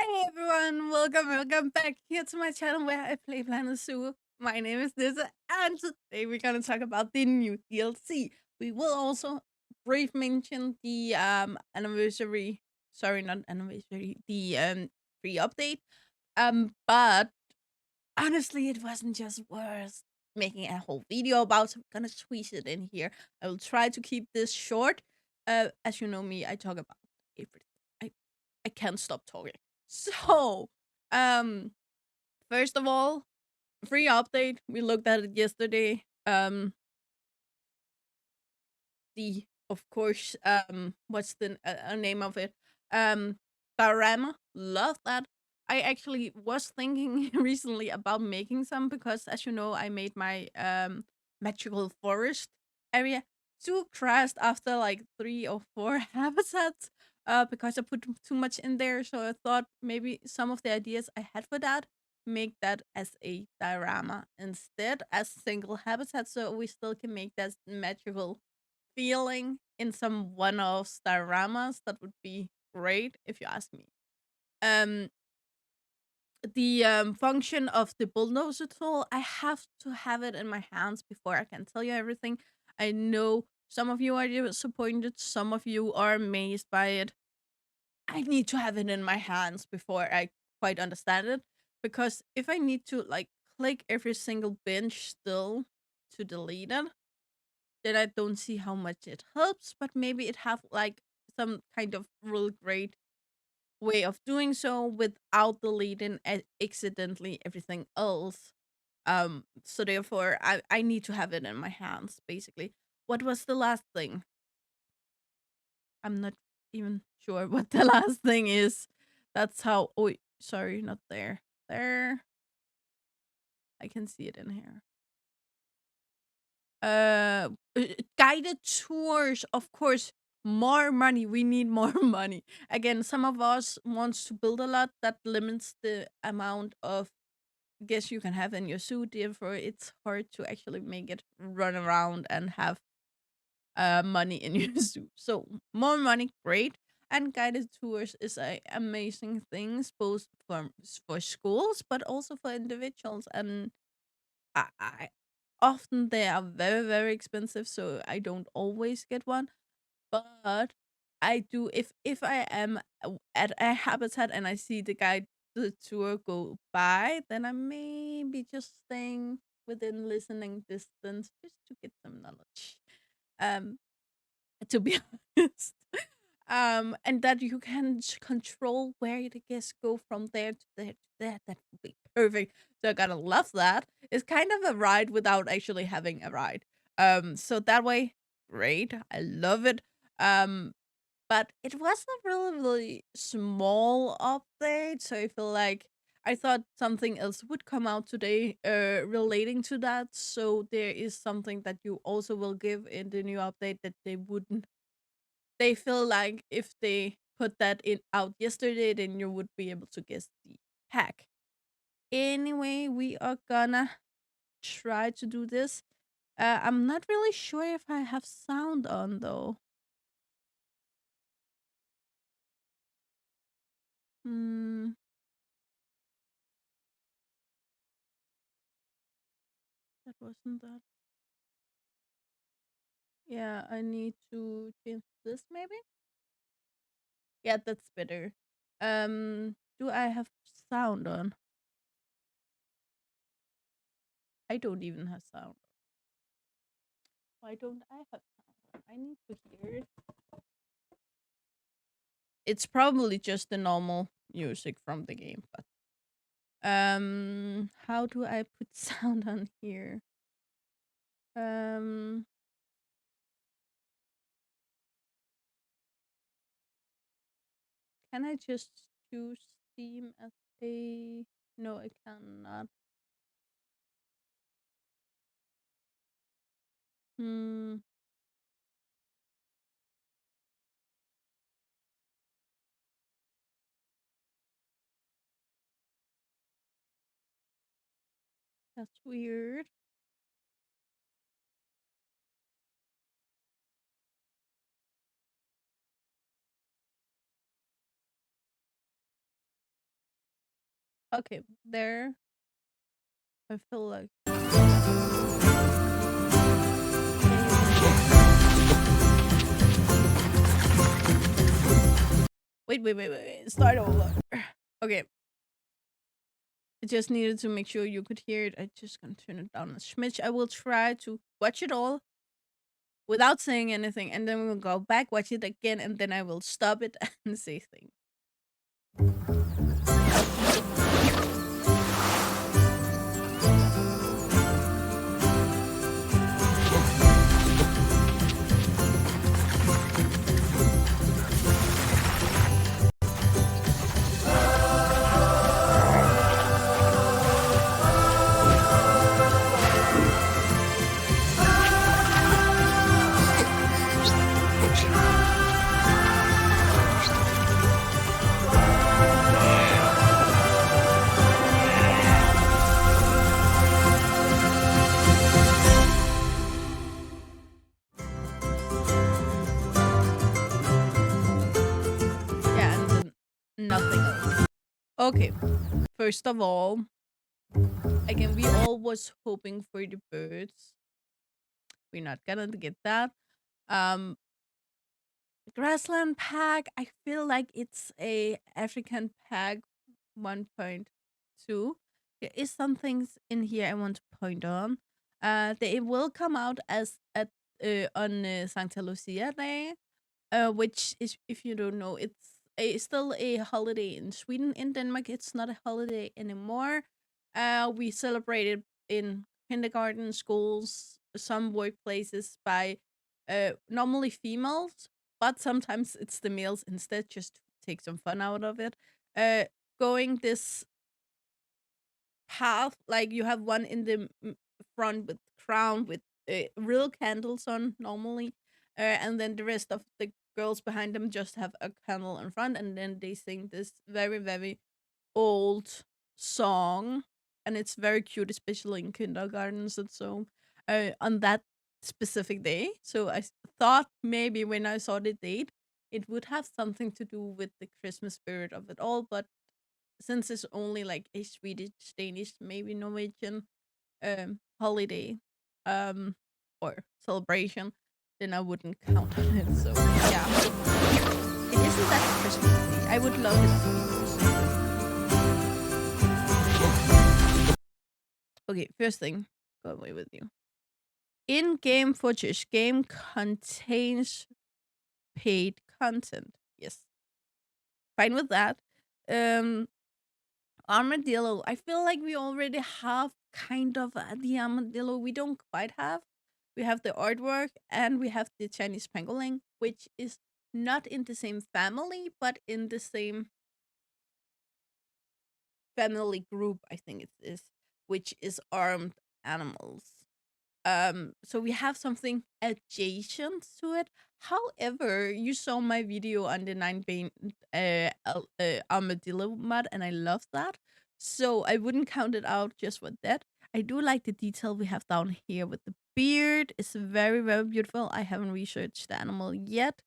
Hey everyone, welcome back here to my channel where I play Planet Zoo. My name is Nissa, and today we're gonna talk about the new DLC. We will also brief mention the anniversary, sorry, not anniversary, the free update. But honestly, it wasn't just worth making a whole video about, so I'm gonna squeeze it in here. I will try to keep this short. As you know me, I talk about everything. I I can't stop talking. So, um, first of all, free update. We looked at it yesterday. The of course, what's the name of it? Diorama. Love that. I actually was thinking recently about making some because, as you know, I made my magical forest area too crashed after like 3 or 4 habitats. Because I put too much in there, so I thought maybe some of the ideas I had for that make that as a diorama instead as single habitat, so we still can make that magical feeling in some one-off dioramas. That would be great if you ask me. Um, the function of the bulldozer tool, I have to have it in my hands before I can tell you everything. I know some of you are disappointed, some of you are amazed by it. I need to have it in my hands before I quite understand it. Because if I need to like click every single bench still to delete it, then I don't see how much it helps, but maybe it have like some kind of real great way of doing so without deleting accidentally everything else. So therefore I need to have it in my hands, basically. What was the last thing? I'm not even sure what the last thing is. That's how oh sorry, not there. There. I can see it in here. Guided tours, of course. More money, we need more money. Again, some of us wants to build a lot. That limits the amount of guests you can have in your zoo. Therefore it's hard to actually make it run around and have money in your zoo. So more money, great. And guided tours is a amazing things both for schools but also for individuals. And I often they are very, very expensive, so I don't always get one. But I do if I am at a habitat and I see the tour go by, then I may be just staying within listening distance just to get some knowledge. Um, to be honest. And that you can control where the guests go from there to there to there. That would be perfect. So I gotta love that. It's kind of a ride without actually having a ride. So that way, great. I love it. Um, but it was a really, really small update. So I feel like I thought something else would come out today, relating to that. So there is something that you also will give in the new update that they wouldn't. They feel like if they put that in out yesterday, then you would be able to guess the hack. Anyway, we are gonna try to do this. I'm not really sure if I have sound on though. Hmm, that wasn't that. Yeah, I need to change this maybe. Yeah, that's better. Do I have sound on? I don't even have sound. Why don't I have sound on? I need to hear it. It's probably just the normal music from the game, but how do I put sound on here? Um, can I just choose Steam as a? No, I cannot. Hmm, that's weird. Okay, there. I feel like yeah, you can wait. Start over. Okay, I just needed to make sure you could hear it. I just gonna turn it down a smidge. I will try to watch it all without saying anything, and then we will go back, watch it again, and then I will stop it and say things. Yeah, and then nothing else. Okay, first of all, again, we all was hoping for the birds. We're not gonna get that. Um, Grassland pack. I feel like it's a African pack 1.2. There is some things in here I want to point on. They will come out as at on Santa Lucia Day, which is, if you don't know, still a holiday in Sweden. In Denmark, it's not a holiday anymore. We celebrate it in kindergarten, schools, some workplaces by normally females, but sometimes it's the males instead, just to take some fun out of it. Uh, Going this path, like you have one in the front with crown with real candles on normally, and then the rest of the girls behind them just have a candle in front, and then they sing this very old song, and it's very cute, especially in kindergartens and so on that specific day. So thought maybe when I saw the date, it would have something to do with the Christmas spirit of it all, but since it's only like a Swedish, Danish, maybe Norwegian holiday or celebration, then I wouldn't count on it. So yeah, it isn't that Christmassy. I would love it to be Christmas. Okay, first thing, go away with you. In-game footage game contains paid content. Yes, fine with that. Um, Armadillo. I feel like we already have kind of the armadillo. We don't quite have. We have the artwork and we have the Chinese pangolin, which is not in the same family, but in the same family group, I think it is, which is armed animals. So we have something adjacent to it. However, you saw my video on the nine bane armadillo mod, and I love that. So I wouldn't count it out just for that. I do like the detail we have down here with the beard. It's very beautiful. I haven't researched the animal yet.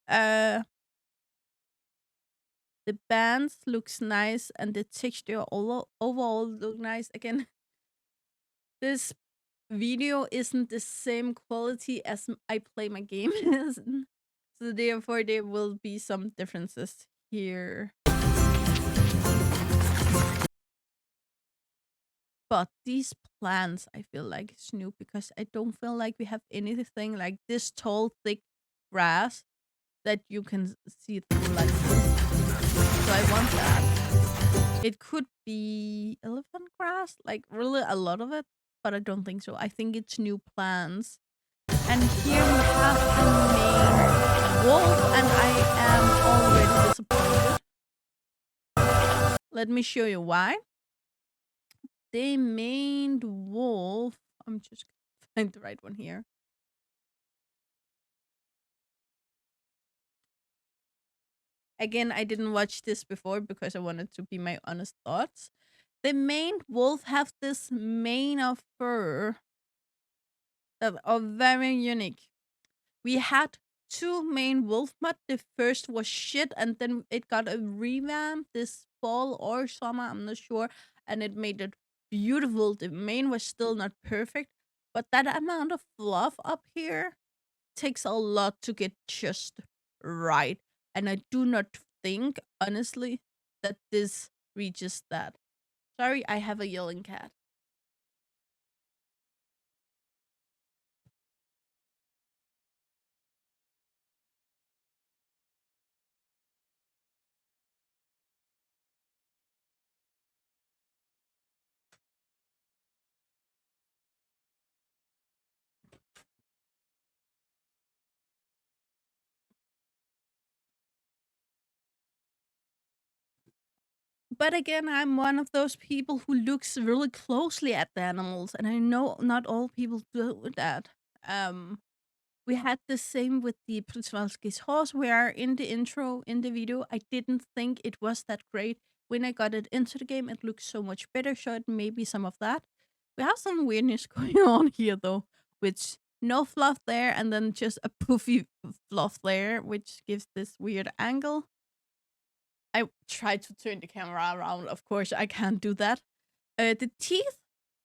Uh, the bands looks nice, and the texture overall look nice. Again, this video isn't the same quality as I play my game is. So therefore there will be some differences here. But these plants I feel like is new because I don't feel like we have anything like this tall, thick grass that you can see through like this. So I want that. It could be elephant grass, like really a lot of it, but I don't think so. I think it's new plants. And here we have the main wolf, and I am already disappointed. Let me show you why. The main wolf, I'm just gonna find the right one here. Again, I didn't watch this before because I wanted to be my honest thoughts. The main wolf have this mane of fur that are very unique. We had two main wolf mod. The first was shit, and then it got a revamp this fall or summer, I'm not sure, and it made it beautiful. The mane was still not perfect, but that amount of fluff up here takes a lot to get just right. And I do not think, honestly, that this reaches that. Sorry, I have a yelling cat. But again, I'm one of those people who looks really closely at the animals, and I know not all people do that. Um, we had the same with the Przewalski's horse, where in the intro, in the video, I didn't think it was that great. When I got it into the game, it looks so much better, so it may be some of that. We have some weirdness going on here, though, which no fluff there, and then just a poofy fluff there, which gives this weird angle. I tried to turn the camera around. Of course, I can't do that. The teeth,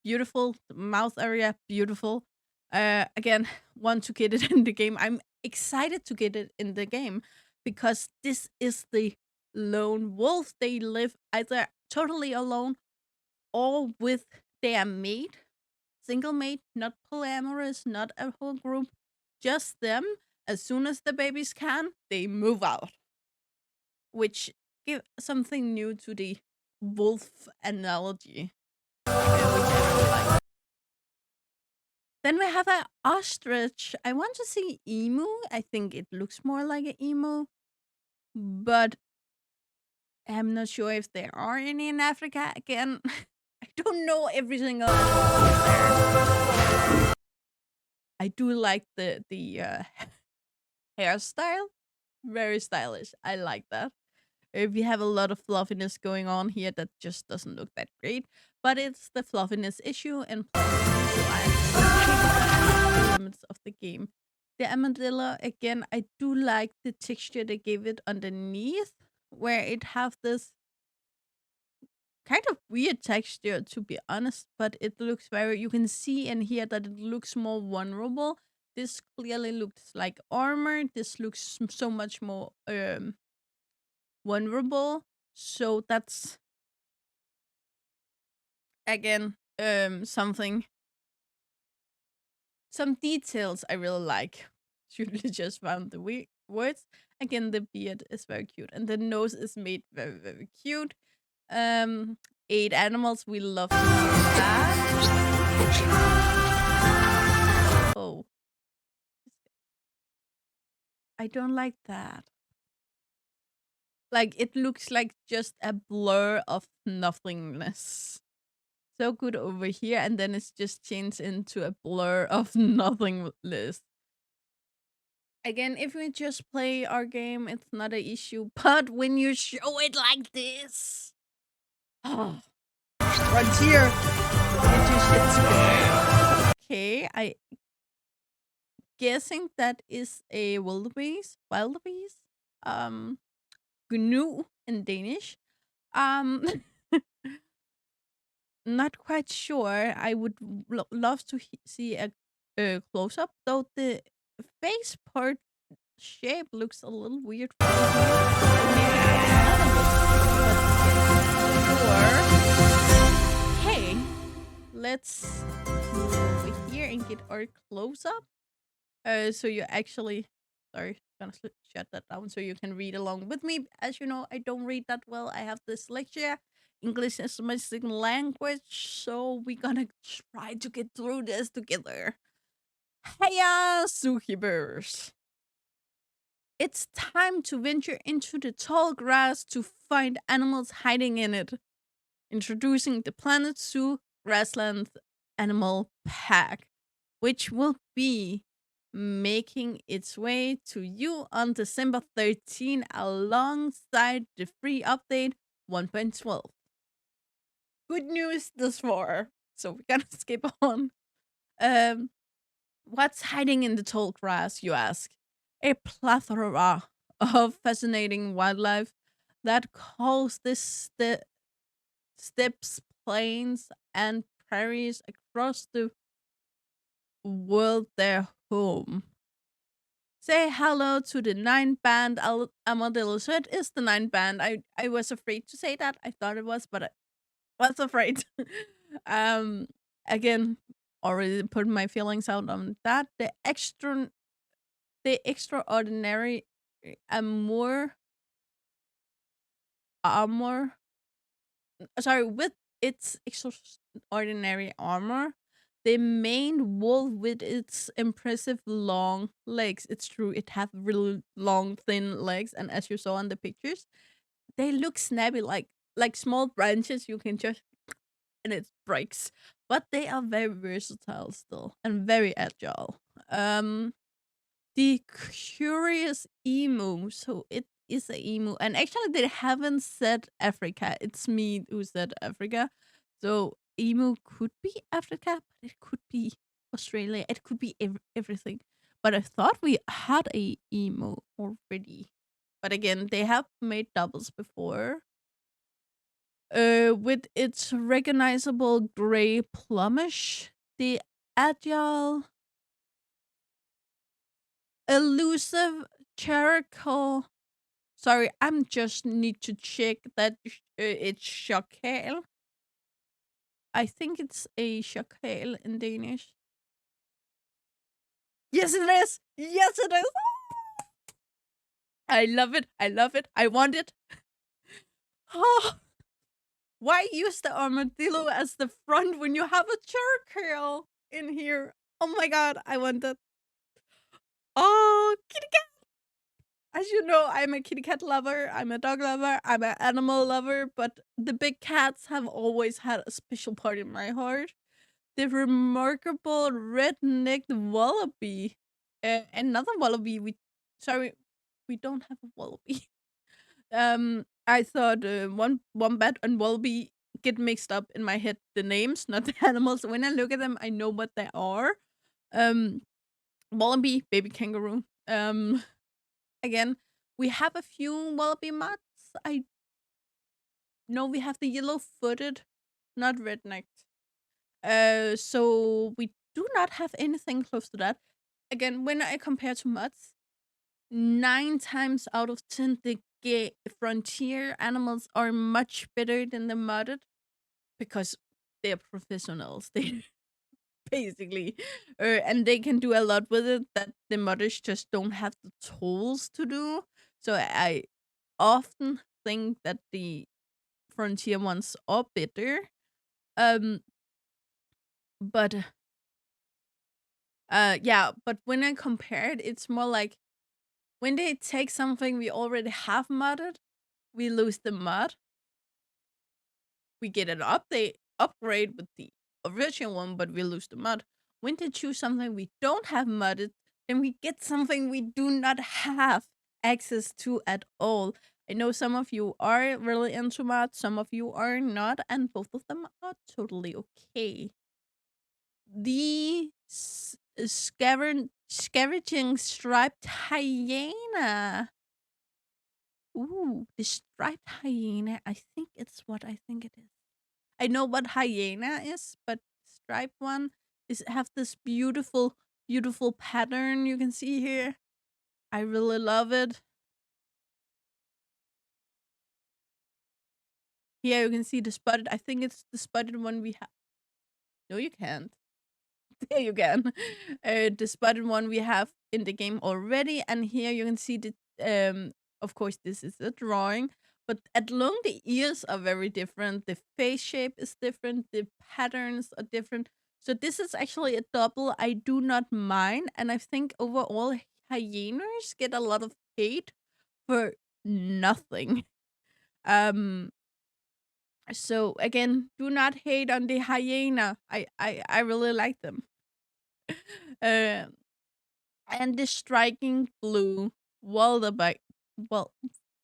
beautiful. The mouth area, beautiful. Again, want to get it in the game. I'm excited to get it in the game because this is the lone wolf. They live either totally alone or with their mate, single mate, not polyamorous, not a whole group, just them. As soon as the babies can, they move out, which give something new to the wolf analogy, which I really like. Then we have an ostrich. I want to see emu. I think it looks more like an emu, but I'm not sure if there are any in Africa. Again, I don't know every single animal there. I do like the hairstyle, very stylish. I like that. We have a lot of fluffiness going on here that just doesn't look that great, but it's the fluffiness issue, and plus the limits of the game. The armadillo, again, I do like the texture they gave it underneath, where it have this kind of weird texture, to be honest, but it looks very, you can see and hear that it looks more vulnerable. This clearly looks like armor. This looks so much more vulnerable. So that's again something, some details I really like. Should just found the words. Again, the beard is very cute, and the nose is made very, very cute. Um, 8 animals. We love to hear that. Oh, I don't like that. Like it looks like just a blur of nothingness. So good over here, and then it's just changed into a blur of nothingness. Again, if we just play our game, it's not an issue. But when you show it like this, oh, Frontier, get your shit together. Okay, I guessing that is a wildebeest. Wildebeest, gnu in Danish. Um, not quite sure. I would love to see a close up, though the face part shape looks a little weird for me. Or hey, let's move over here and get our close up. So you actually, sorry, gonna shut that down so you can read along with me. As you know, I don't read that well. I have dyslexia. English is my second language, so we're gonna try to get through this together. Hiya, Suhibers! It's time to venture into the tall grass to find animals hiding in it. Introducing the Planet Zoo Grasslands Animal Pack, which will be making its way to you on December 13 alongside the free update 1.12. Good news thus far. So we're gonna skip on. Um, what's hiding in the tall grass, you ask? A plethora of fascinating wildlife. that calls this the steppes, plains, and prairies across the world their home. Say hello to the nine band Armadillo. So it is the nine band. I was afraid to say that. I thought it was, but I was afraid. um, again, already put my feelings out on that. The extraordinary amour armor. Sorry, with its extraordinary armor, the main wolf with its impressive long legs. It's true, it has really long, thin legs, and as you saw in the pictures, they look snappy, like small branches you can just and it breaks. But they are very versatile still and very agile. The curious emu. So it is a emu, and actually they haven't said Africa. It's me who said Africa. So emu could be Africa, but it could be Australia. It could be everything. But I thought we had a emu already. But again, they have made doubles before. With its recognizable gray plumage, the agile, elusive charcoal. Sorry, I'm just need to check that it's chakal. I think it's a chakal in Danish. Yes, it is. Yes, it is. I love it. I love it. I want it. Oh, why use the armadillo as the front when you have a charcoal in here? Oh my god, I want that. Oh, kitty cat. As you know, I'm a kitty cat lover, I'm a dog lover, I'm an animal lover, but the big cats have always had a special part in my heart. The remarkable red-necked wallaby. Another wallaby. Sorry, we don't have a wallaby. I thought wombat and wallaby get mixed up in my head. The names, not the animals. When I look at them, I know what they are. Um, Wallaby, baby kangaroo. Again, we have a few wallaby mats. I know we have the yellow-footed, not red-necked. So we do not have anything close to that. Again, when I compare to mutts, 9 times out of 10, the gay frontier animals are much better than the mudded because they're professionals. They basically, and they can do a lot with it that the mudders just don't have the tools to do. So I often think that the frontier ones are better. Um, but yeah, but when I compare it, it's more like when they take something we already have modded, we lose the mod. We get an upgrade with the original one, but we lose the mod. When they choose something we don't have modded, then we get something we do not have access to at all. I know some of you are really into mods, some of you are not, and both of them are totally okay. The scavenging striped hyena. Ooh, the striped hyena. I think it's what I think it is. I know what hyena is, but striped one is have this beautiful, beautiful pattern you can see here. I really love it. Here you can see the spotted. I think it's the spotted one we have. No, you can't. There you can. The spotted one we have in the game already, and here you can see the. Of course, this is a drawing, but at long the ears are very different. The face shape is different. The patterns are different. So this is actually a double I do not mind, and I think overall hyenas get a lot of hate for nothing. Um. So again, do not hate on the hyena. I really like them. uh, and the striking blue wildebeest. Well,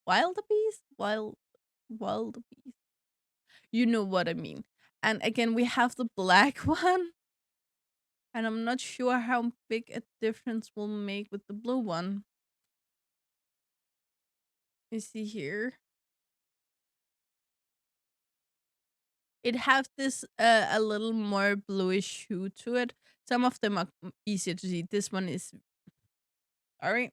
wildebeest, wildebeest. You know what I mean. And again, we have the black one, and I'm not sure how big a difference we'll make with the blue one. You see here. It has this a little more bluish hue to it. Some of them are easier to see. This one is all right.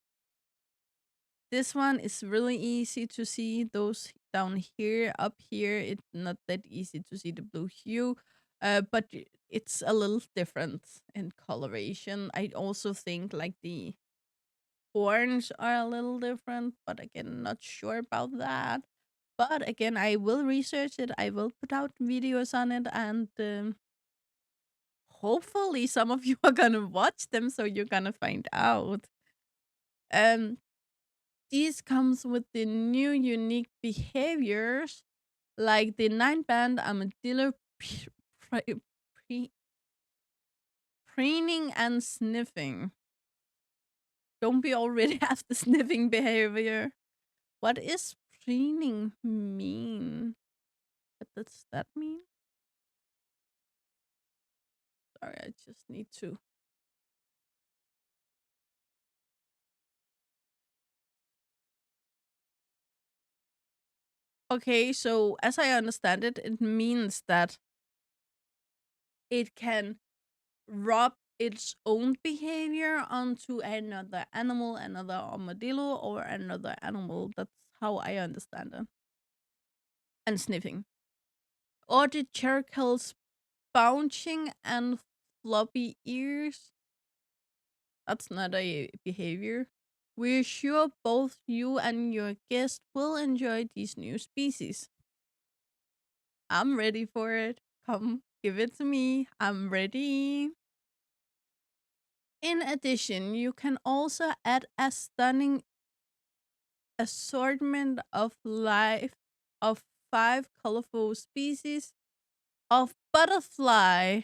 This one is really easy to see. Those down here, up here, it's not that easy to see the blue hue. But it's a little different in coloration. I also think like the horns are a little different, but again, not sure about that. But again, I will research it. I will put out videos on it, and hopefully, some of you are gonna watch them, so you're gonna find out. Um, These comes with the new unique behaviors, like the nine-band armadillo pre- pre- preening and sniffing. Don't we already have the sniffing behavior? What is preening mean? What does that mean? Sorry, I just need to. Okay, so as I understand it, it means that it can rub its own behavior onto another animal, another armadillo, or another animal. That's how I understand it. And sniffing. Or the charcoal's bouncing and floppy ears. That's not a behavior. We're sure both you and your guest will enjoy these new species. I'm ready for it. Come, give it to me. I'm ready. In addition, you can also add a stunning assortment of 5 colorful species of butterfly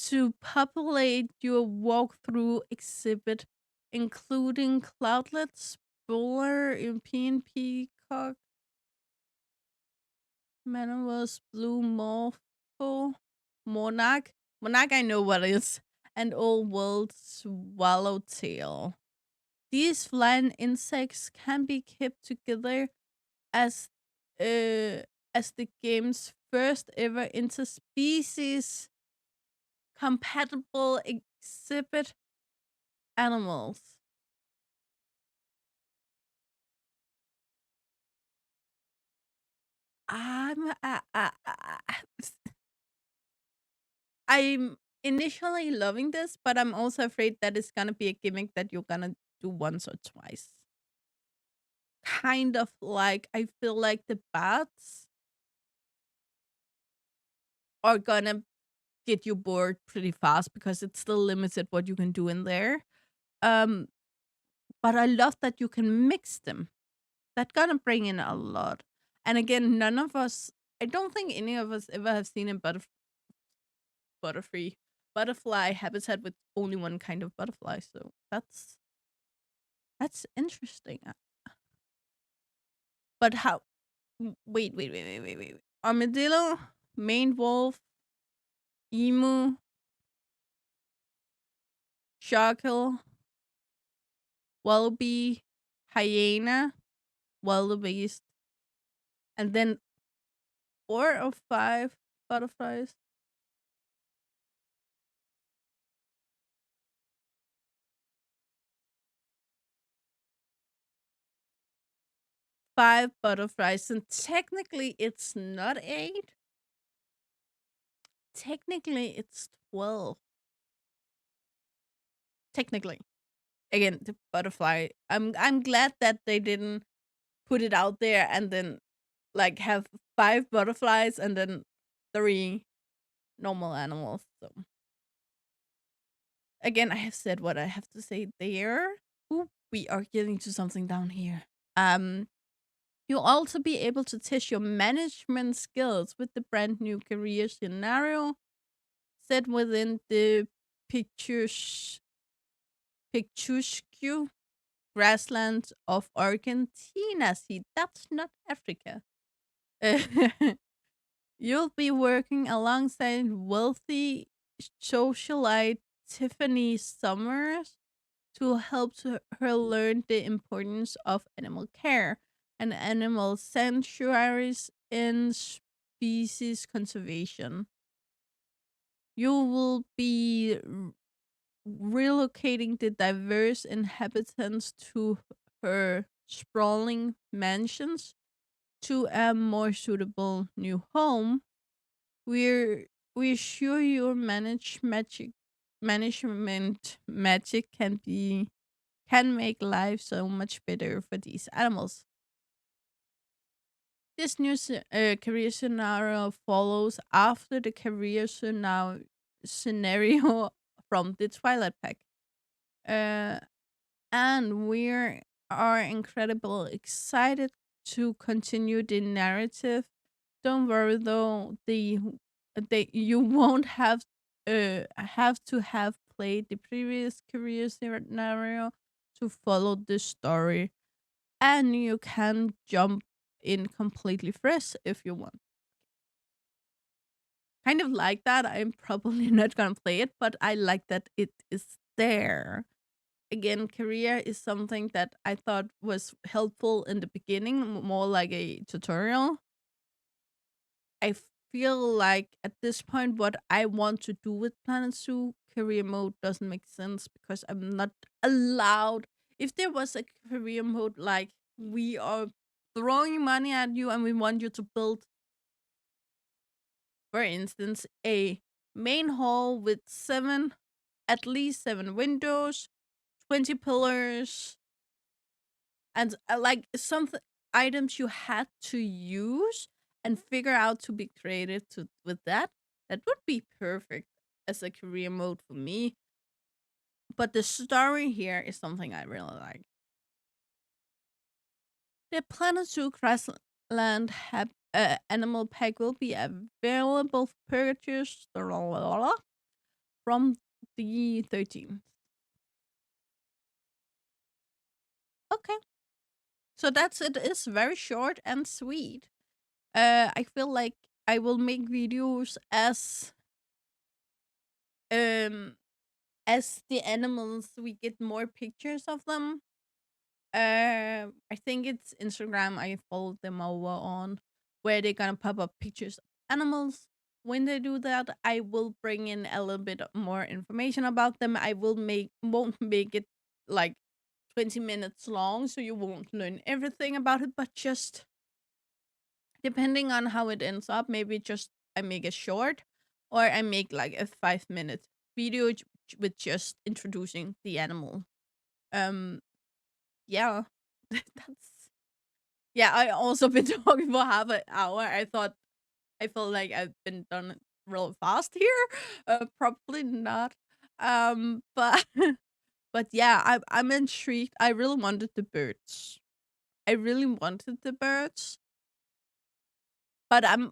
to populate your walkthrough exhibit, including cloudlets, buller, European peacock, Manuel's blue morpho, monarch. Monarch, I know what it is, and old world swallowtail. These flying insects can be kept together as uh, as the game's first ever interspecies compatible exhibit animals. I'm I'm initially loving this, but I'm also afraid that it's gonna be a gimmick that you're gonna do once or twice. Kind of like I feel like the bats are gonna get you bored pretty fast because it's still limited what you can do in there. Um, but I love that you can mix them. That gonna bring in a lot. And again, none of us, I don't think any of us ever have seen a butterfree butterfly habitat with only one kind of butterfly. So that's interesting. But how? Wait. Armadillo, maned wolf, emu, jackal, wallaby, hyena, wildebeest, and then 4 or 5 butterflies. 5 butterflies, and technically it's not 8. Technically it's 12. Technically, again, the butterfly. I'm glad that they didn't put it out there and then like have 5 butterflies and then 3 normal animals. So again, I have said what I have to say there. Ooh, we are getting to something down here. Um, you'll also be able to test your management skills with the brand new career scenario set within the picturesque grasslands of Argentina. See, that's not Africa. You'll be working alongside wealthy socialite Tiffany Summers to help her learn the importance of animal care and animal sanctuaries in species conservation. You will be relocating the diverse inhabitants to her sprawling mansions to a more suitable new home. We're we're sure your management magic can make life so much better for these animals. This new career scenario follows after the scenario from the Twilight Pack. Uh, and we are incredibly excited to continue the narrative. Don't worry though, you won't have to have played the previous career scenario to follow the story, and you can jump in completely fresh if you want. Kind of like that. I'm probably not gonna play it, but I like that it is there. Again, career is something that I thought was helpful in the beginning, more like a tutorial. I feel like at this point, what I want to do with Planet Zoo career mode doesn't make sense because I'm not allowed. If there was a career mode like we are throwing money at you and we want you to build, for instance, a main hall with at least 7 windows, 20 pillars, and like some items you had to use and figure out to be creative with that, that would be perfect as a career mode for me. But the story here is something I really like. The Planet Zoo Grassland animal pack will be available for purchase from the 13th. Okay, so that's it. It's very short and sweet. I feel like I will make videos um as the animals we get more pictures of them. I think it's Instagram I followed them over on, where they're gonna pop up pictures of animals. When they do that, I will bring in a little bit more information about them. I won't make it like 20 minutes long, so you won't learn everything about it, but just depending on how it ends up, maybe just I make a short or I make like a 5 minute video with just introducing the animal. Um, yeah, that's yeah. I also been talking for half an hour. I felt like I've been done it real fast here. Probably not. But but yeah, I'm intrigued. I really wanted the birds. I really wanted the birds, but I'm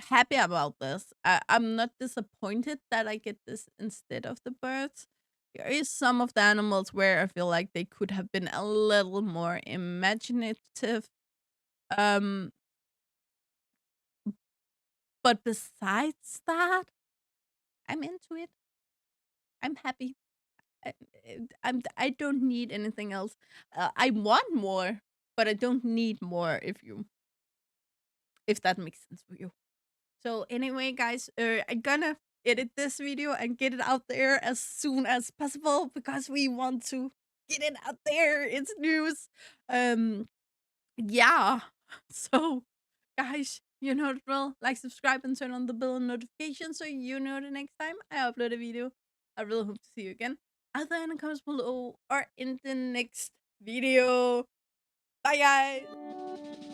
happy about this. I'm not disappointed that I get this instead of the birds. There is some of the animals where I feel like they could have been a little more imaginative. Um, but besides that, I'm into it. I'm happy. I, I don't need anything else. I want more, but I don't need more. If that makes sense for you. So anyway, guys, I'm gonna edit this video and get it out there as soon as possible because we want to get it out there. It's news. Um, yeah. So, guys, you know the drill. Like, subscribe, and turn on the bell notification so you know the next time I upload a video. I really hope to see you again either in the comments below or in the next video. Bye, guys.